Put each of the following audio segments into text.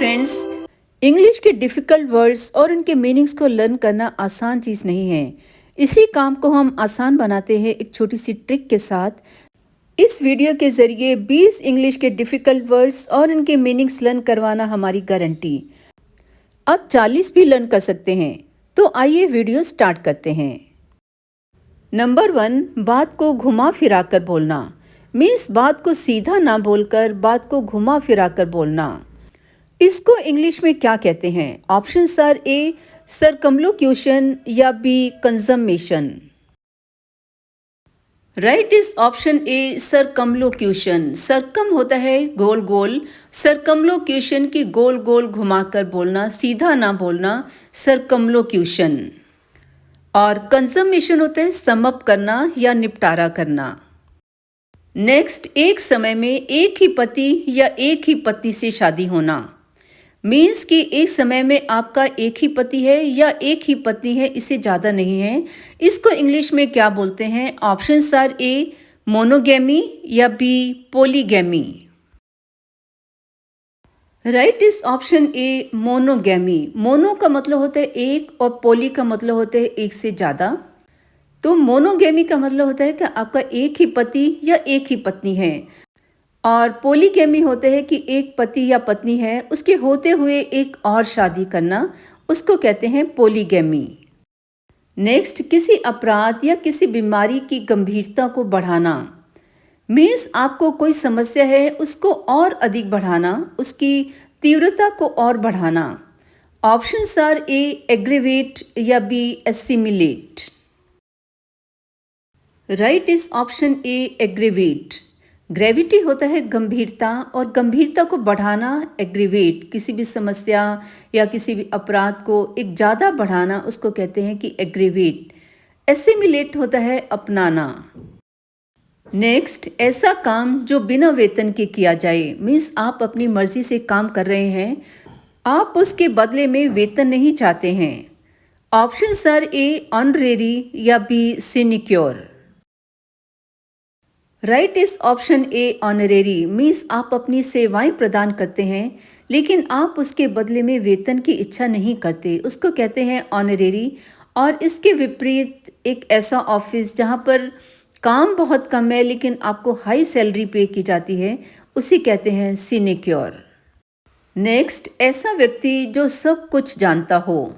Friends, English के difficult words और उनके मीनिंग्स को लर्न करना आसान चीज़ नहीं है। इसी काम को हम आसान बनाते हैं एक छोटी सी ट्रिक के साथ। इस वीडियो के ज़रिए 20 इंग्लिश के डिफ़िकल्ट वर्ड्स और उनके मीनिंग्स लर्न करवाना हमारी गारंटी। अब 40 भी लर्न कर सकते हैं। तो आइए वीडियो स्टार्ट करते हैं। नंबर 1, बात को घुमा फिरा कर बोलना। मीन्स बात को सीधा ना बोलकर बात को घुमा फिरा कर बोलना। इसको इंग्लिश में क्या कहते हैं? ऑप्शंस आर ए सर्कमलोक्यूशन या B consummation. Right is option A circumlocution. Circum होता है गोल गोल, सर्कमलोक्यूशन की गोल गोल घुमाकर बोलना, सीधा ना बोलना, सर्कमलोक्यूशन। और कंजम्मेशन होता है सम अप करना या निपटारा करना। नेक्स्ट, एक समय में एक ही पति या एक ही पत्नी से शादी होना। मीन्स कि एक समय में आपका एक ही पति है या एक ही पत्नी है, इससे ज़्यादा नहीं है। इसको इंग्लिश में क्या बोलते हैं? ऑप्शंस आर ए मोनोगैमी या B polygamy. Right is option A monogamy. Mono का मतलब होता है एक और पोली का मतलब होता है एक से ज़्यादा। तो मोनोगैमी का मतलब होता है कि आपका एक ही पति या एक ही पत्नी है। और पोलीगैमी होते हैं कि एक पति या पत्नी है, उसके होते हुए एक और शादी करना, उसको कहते हैं पोलीगैमी। नेक्स्ट, किसी अपराध या किसी बीमारी की गंभीरता को बढ़ाना। मीन्स आपको कोई समस्या है, उसको और अधिक बढ़ाना, उसकी तीव्रता को और बढ़ाना। ऑप्शंस आर ए एग्रीवेट या B assimilate. Right is option A aggravate. Gravity होता है गंभीरता, और गंभीरता को बढ़ाना एग्रीवेट। किसी भी समस्या या किसी भी अपराध को एक ज़्यादा बढ़ाना, उसको कहते हैं कि एग्रीवेट। एसिमिलेट होता है अपनाना। नेक्स्ट, ऐसा काम जो बिना वेतन के किया जाए। मीन्स आप अपनी मर्जी से काम कर रहे हैं, आप उसके बदले में वेतन नहीं चाहते हैं। ऑप्शंस आर ए ऑनरेरी या B sinecure. Right is option A honorary. मीन्स आप अपनी सेवाएं प्रदान करते हैं, लेकिन आप उसके बदले में वेतन की इच्छा नहीं करते, उसको कहते हैं ऑनरेरी। और इसके विपरीत एक ऐसा ऑफिस जहां पर काम बहुत कम है लेकिन आपको हाई सैलरी पे की जाती है, उसे कहते हैं सिनिक्योर। नेक्स्ट, ऐसा व्यक्ति जो सब कुछ जानता हो।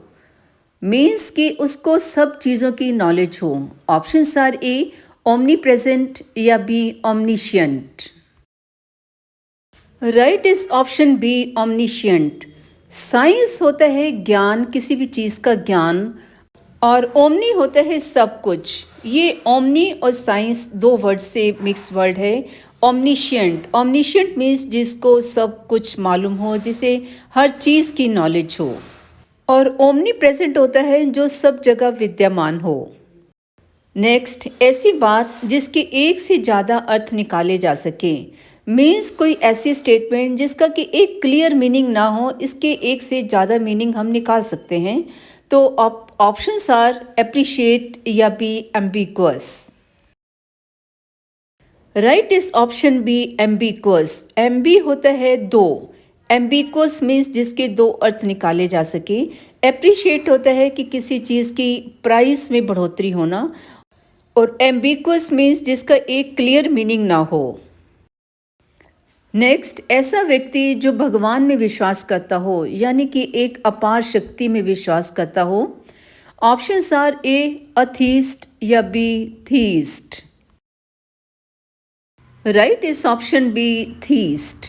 मीन्स कि उसको सब चीज़ों की नॉलेज हो। Options are A omnipresent या B omniscient. Right is option B omniscient. Science होता है ज्ञान, किसी भी चीज़ का ज्ञान, और ओमनी होता है सब कुछ। ये ओमनी और साइंस दो वर्ड से मिक्स वर्ड है। ओमनिशियंट, ओमनिशियंट मीन्स जिसको सब कुछ मालूम हो, जिसे हर चीज़ की नॉलेज हो। और ओमनी प्रेजेंट होता है जो सब जगह विद्यमान हो। नेक्स्ट, ऐसी बात जिसके एक से ज़्यादा अर्थ निकाले जा सके। मीन्स कोई ऐसी स्टेटमेंट जिसका कि एक क्लियर मीनिंग ना हो, इसके एक से ज़्यादा मीनिंग हम निकाल सकते हैं। तो ऑप्शंस आर एप्रिशिएट या B ambiguous. Right is option B ambiguous. Ambi होता है दो, एम्बिगुअस मीन्स जिसके दो अर्थ निकाले जा सके। एप्रिशिएट होता है कि किसी चीज़ की प्राइस में बढ़ोतरी होना, और एम्बिगुअस मीन्स जिसका एक क्लियर मीनिंग ना हो। नेक्स्ट, ऐसा व्यक्ति जो भगवान में विश्वास करता हो, यानी कि एक अपार शक्ति में विश्वास करता हो। ऑप्शंस आर ए अथीस्ट या B theist. Right is option B theist.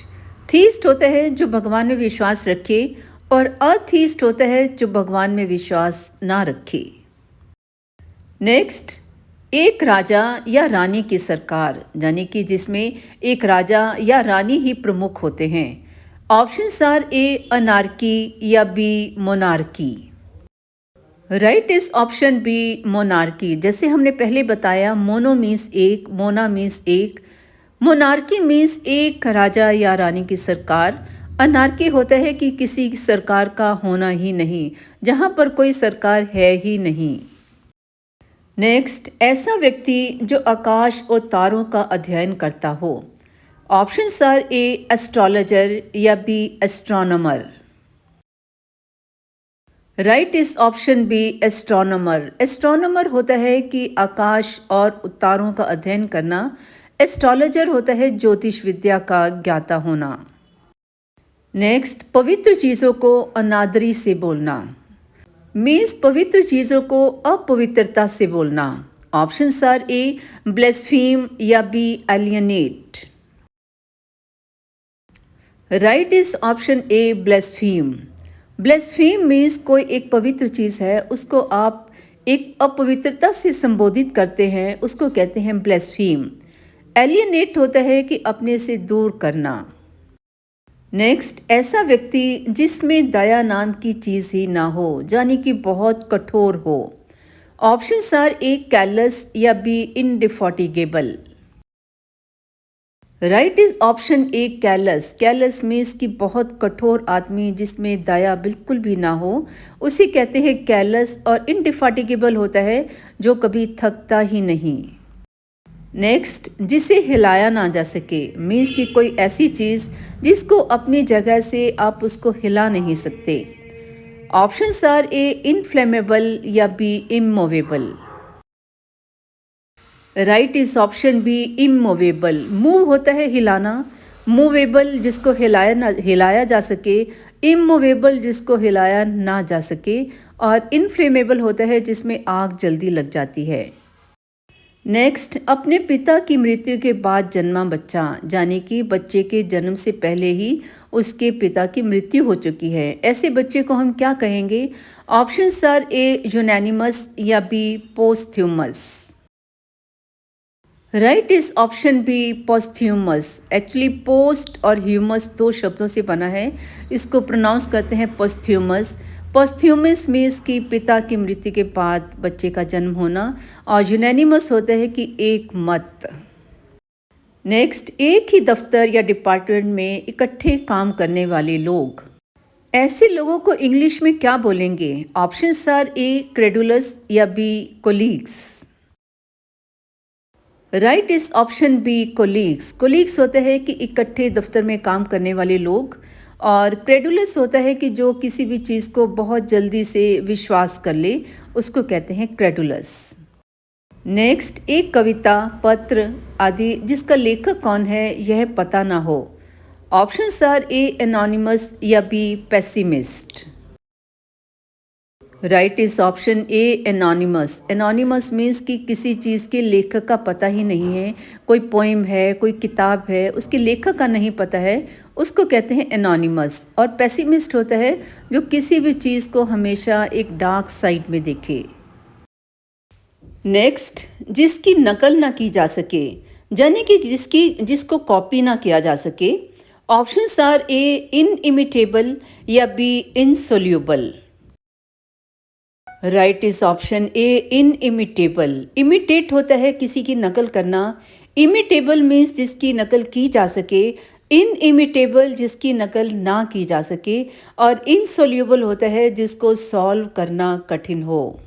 Theist होता है जो भगवान में विश्वास रखे, और अथीस्ट होता है जो भगवान में विश्वास ना रखे। नेक्स्ट, एक राजा या रानी की सरकार, यानी कि जिसमें एक राजा या रानी ही प्रमुख होते हैं। ऑप्शंस आर ए अनार्की या B monarchy. Right is option B monarchy. जैसे हमने पहले बताया, मोनो मीन्स एक, मोना मीन्स एक, मोनार्की मीन्स एक राजा या रानी की सरकार। अनार्की होता है कि किसी सरकार का होना ही नहीं, जहाँ पर कोई सरकार है ही नहीं। नेक्स्ट, ऐसा व्यक्ति जो आकाश और तारों का अध्ययन करता हो। ऑप्शंस आर ए एस्ट्रोलॉजर या B astronomer. Right is option B astronomer. Astronomer होता है कि आकाश और तारों का अध्ययन करना। एस्ट्रोलॉजर होता है ज्योतिष विद्या का ज्ञाता होना। नेक्स्ट, पवित्र चीज़ों को अनादरी से बोलना मीन्स पवित्र चीज़ों को अपवित्रता से बोलना। ऑप्शंस आर ए ब्लेस्फीम या B alienate. Right is option A blaspheme. Blaspheme means कोई एक पवित्र चीज़ है, उसको आप एक अपवित्रता से संबोधित करते हैं, उसको कहते हैं ब्लेस्फीम। एलियनेट होता है कि अपने से दूर करना। नेक्स्ट, ऐसा व्यक्ति जिसमें दया नाम की चीज़ ही ना हो, यानी कि बहुत कठोर हो। ऑप्शंस आर ए कैलस या B indefatigable. Right is option A callous. Callous means कि बहुत कठोर आदमी जिसमें दया बिल्कुल भी ना हो, उसे कहते हैं कैलस। और इनडिफॉटिगेबल होता है जो कभी थकता ही नहीं। नेक्स्ट, जिसे हिलाया ना जा सके मीन्स कि कोई ऐसी चीज़ जिसको अपनी जगह से आप उसको हिला नहीं सकते। ऑप्शंस आर ए इनफ्लेमेबल या B immovable. Right is option B immovable. Move होता है हिलाना, मूवेबल जिसको हिलाया जा सके, इमूवेबल जिसको हिलाया ना जा सके, और इनफ्लेमेबल होता है जिसमें आग जल्दी लग जाती है। नेक्स्ट, अपने पिता की मृत्यु के बाद जन्मा बच्चा, यानी कि बच्चे के जन्म से पहले ही उसके पिता की मृत्यु हो चुकी है, ऐसे बच्चे को हम क्या कहेंगे? ऑप्शंस आर ए यूनानिमस या B posthumous. Right is option B posthumous. Actually post और ह्यूमस दो शब्दों से बना है, इसको प्रोनाउंस करते हैं पोस्थ्यूमस। पोस्थ्यूमस मीन्स कि पिता की मृत्यु के बाद बच्चे का जन्म होना, और यूनानिमस होता है कि एक मत। नेक्स्ट, एक ही दफ्तर या डिपार्टमेंट में इकट्ठे काम करने वाले लोग, ऐसे लोगों को इंग्लिश में क्या बोलेंगे? ऑप्शंस आर ए क्रेडुलस या B colleagues. Right is option B colleagues. Colleagues होता है कि इकट्ठे दफ्तर में काम करने वाले लोग, और क्रेडुलस होता है कि जो किसी भी चीज़ को बहुत जल्दी से विश्वास कर ले, उसको कहते हैं क्रेडुलस। नेक्स्ट, एक कविता, पत्र आदि जिसका लेखक कौन है यह पता ना हो। ऑप्शंस आर ए एनोनिमस या B pessimist. Right is option A anonymous. Anonymous means कि किसी चीज़ के लेखक का पता ही नहीं है, कोई पोइम है, कोई किताब है, उसके लेखक का नहीं पता है, उसको कहते हैं एनोनिमस। और पेसिमिस्ट होता है जो किसी भी चीज़ को हमेशा एक डार्क साइड में देखे। नेक्स्ट, जिसकी नकल ना की जा सके, यानी कि जिसको कॉपी ना किया जा सके। ऑप्शंस आर ए इनइमिटेबल या B insoluble. Right is option A inimitable. Imitate होता है किसी की नकल करना, इमिटेबल मीन्स जिसकी नकल की जा सके, इनइमिटेबल जिसकी नकल ना की जा सके, और इनसोल्यूबल होता है जिसको सॉल्व करना कठिन हो।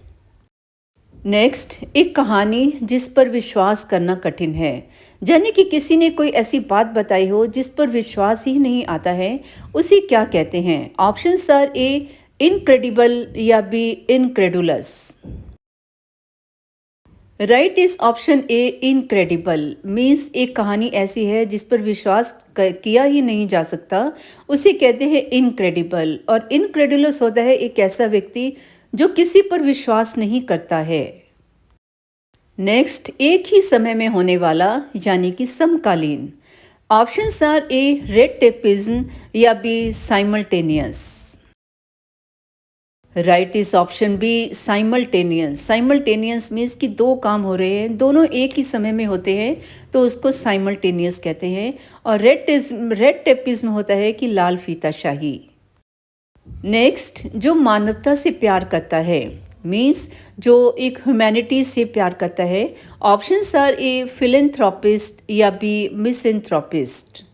नेक्स्ट, एक कहानी जिस पर विश्वास करना कठिन है, यानी कि किसी ने कोई ऐसी बात बताई हो जिस पर विश्वास ही नहीं आता है, उसे क्या कहते हैं? ऑप्शंस आर ए इनक्रेडिबल या B incredulous. Right is option A incredible. Means एक कहानी ऐसी है जिस पर विश्वास किया ही नहीं जा सकता, उसे कहते हैं इनक्रेडिबल। और इनक्रेडुलस होता है एक ऐसा व्यक्ति जो किसी पर विश्वास नहीं करता है। नेक्स्ट, एक ही समय में होने वाला, यानी कि समकालीन। Options are A red tapism या B simultaneous. Right is option B simultaneous. Simultaneous means कि दो काम हो रहे हैं, दोनों एक ही समय में होते हैं, तो उसको साइमल्टेनियस कहते हैं। और रेड टेपिज्म होता है कि लाल फीताशाही। नेक्स्ट, जो मानवता से प्यार करता है, मीन्स जो एक ह्यूमैनिटी से प्यार करता है। ऑप्शंस आर ए फिलेंथ्रोपिस्ट या B misanthropist.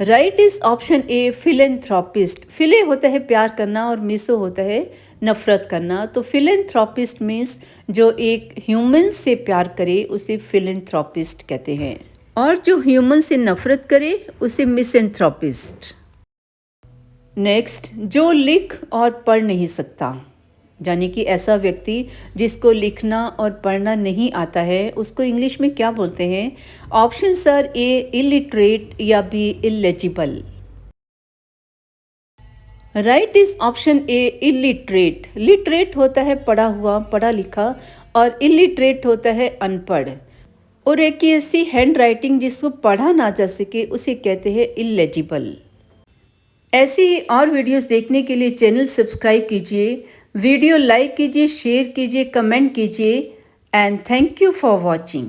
Right is option A philanthropist. Phile होता है प्यार करना और मिसो होता है नफरत करना, तो फिलेंथ्रोपिस्ट मीन्स जो एक ह्यूमन से प्यार करे उसे फिलेंथ्रोपिस्ट कहते हैं, और जो ह्यूमन से नफरत करे उसे मिसेंथ्रोपिस्ट। नेक्स्ट, जो लिख और पढ़ नहीं सकता, यानी कि ऐसा व्यक्ति जिसको लिखना और पढ़ना नहीं आता है, उसको इंग्लिश में क्या बोलते हैं? ऑप्शंस आर ए इलिटरेट या B illegible. Right is option A illiterate. Literate होता है पढ़ा हुआ, पढ़ा लिखा, और इलिटरेट होता है अनपढ़। और एक ऐसी हैंड राइटिंग जिसको पढ़ा ना जा सके उसे कहते हैं इलेजिबल। ऐसी ही और वीडियोस देखने के लिए चैनल सब्सक्राइब कीजिए, वीडियो लाइक कीजिए, शेयर कीजिए, कमेंट कीजिए, and thank you for watching.